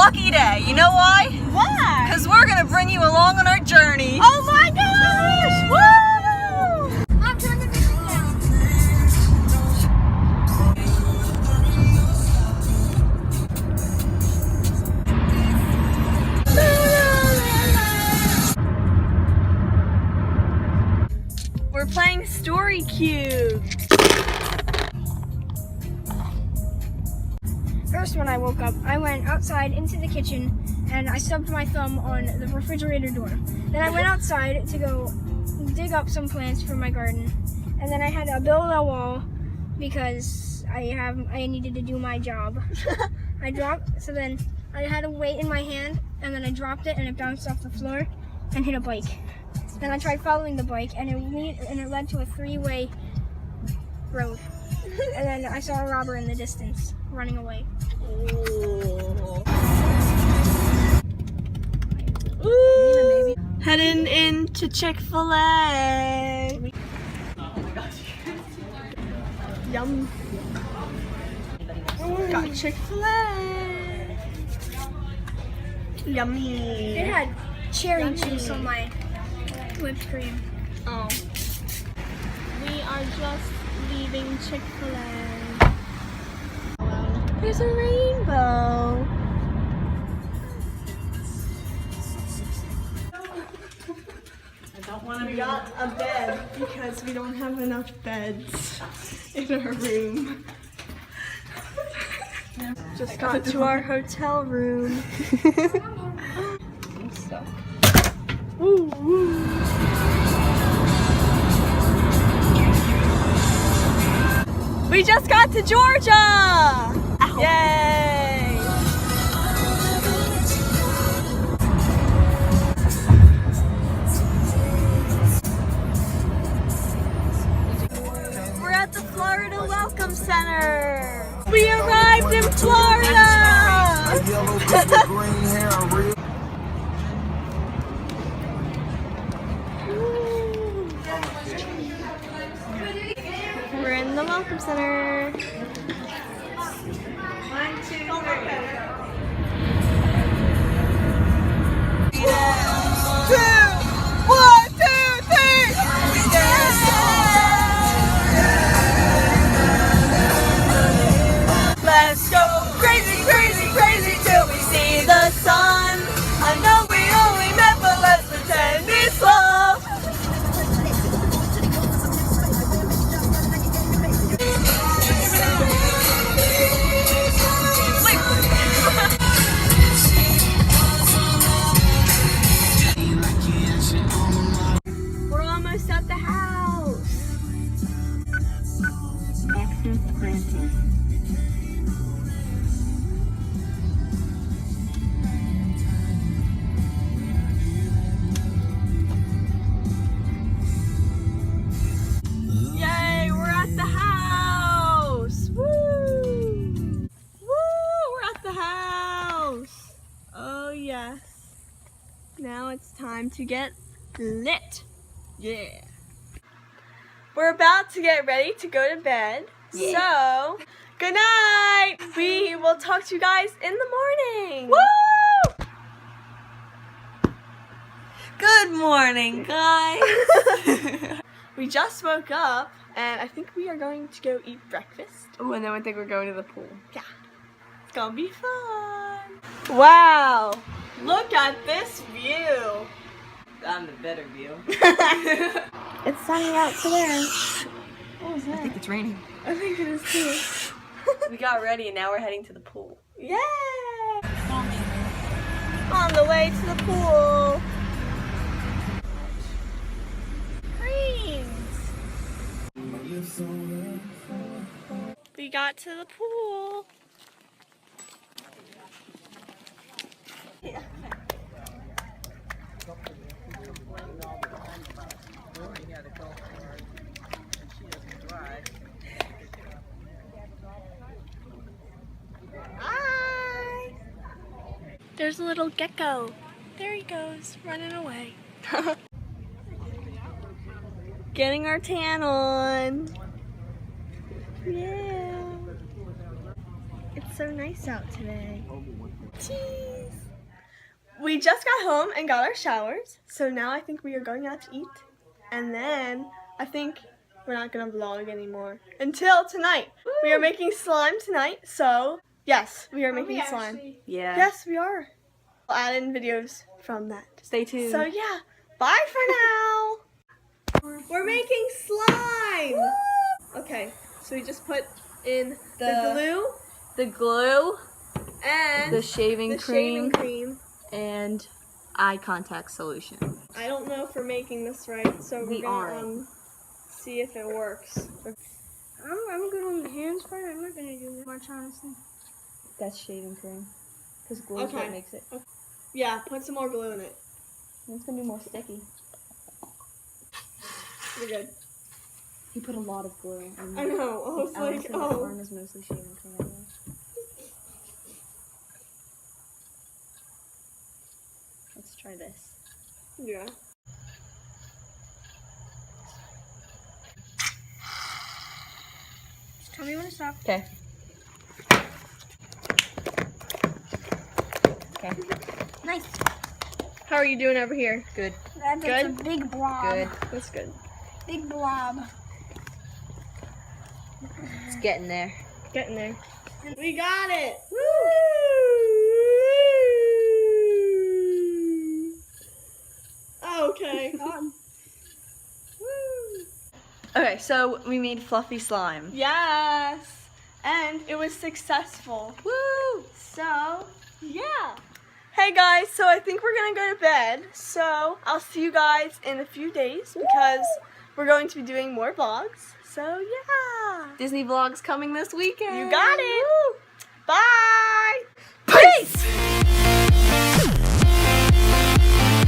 lucky day. You know why? Why? Because we're going to bring you along on our journey. Oh my gosh! Woo! Mom, turn the music down. We're playing Story Cube. First, when I woke up, I went outside into the kitchen and I stubbed my thumb on the refrigerator door. Then I went outside to go dig up some plants for my garden. And then I had to build a wall because I needed to do my job. So then I had a weight in my hand and then I dropped it and it bounced off the floor and hit a bike. Then I tried following the bike and it led to a three-way road. And then I saw a robber in the distance running away. Ooh. Heading into Chick-fil-A. Oh my gosh. Yum. Got Chick-fil-A. Yummy. It had cherry juice on my whipped cream. Oh. We are just leaving Chick-fil-A. There's a rainbow. We got a bed because we don't have enough beds in our room. Just got to our hotel room. I'm stuck. Woo, woo. We just got to Georgia! Ow. Yay! We're at the Florida Welcome Center! We arrived in Florida! We're in the Welcome Center. 1, 2, 3. Let's go crazy, crazy, crazy till we see the sun. I know we only met, but let's pretend it's love. We're almost at the house. Yay, we're at the house! Woo! Woo! We're at the house! Oh yes. Now it's time to get lit. Yeah. We're about to get ready to go to bed. Yeah. So, good night! We will talk to you guys in the morning. Woo! Good morning, guys. We just woke up and I think we are going to go eat breakfast. Oh, and then I think we're going to the pool. Yeah. It's gonna be fun. Wow. Look at this view. I'm the better view. It's sunny out today. What was that? I think it's raining. I think it is too. We got ready and now we're heading to the pool. Yay! On the way to the pool. Greens. We got to the pool. Yeah. Hi! There's a little gecko. There he goes, running away. Getting our tan on. Yeah. It's so nice out today. Cheese. we just got home and got our showers, so now I think we are going out to eat, and then I think we're not gonna vlog anymore until tonight. We are making slime tonight, so yes, we are making slime. Yeah. Yes, we are. I'll add in videos from that. Stay tuned. So yeah, bye for now. We're making slime. Okay, so we just put in the glue and the shaving cream, shaving cream. and eye contact solution. I don't know if we're making this right, so We we're are. gonna see if it works. I'm good on the hands part. I'm not gonna do that much, honestly. That's shaving cream. Because glue is Okay. what makes it. Yeah, put some more glue in it. It's gonna be more sticky. We're good. He put a lot of glue. And I know. I was like, Allison's oh. arm is mostly shaving cream anyway. Let's try this. Yeah. Just tell me when to stop. Okay. Okay. Nice. How are you doing over here? Good. That's Good? a big blob. Good. That's good. Big blob. It's getting there. Getting there. We got it. Woo! Okay. God. Woo! Okay, so we made fluffy slime. Yes. And it was successful. Woo! So, yeah. Hey guys, so I think we're gonna go to bed. So I'll see you guys in a few days because we're going to be doing more vlogs. So yeah. Disney vlogs coming this weekend. You got it. Bye.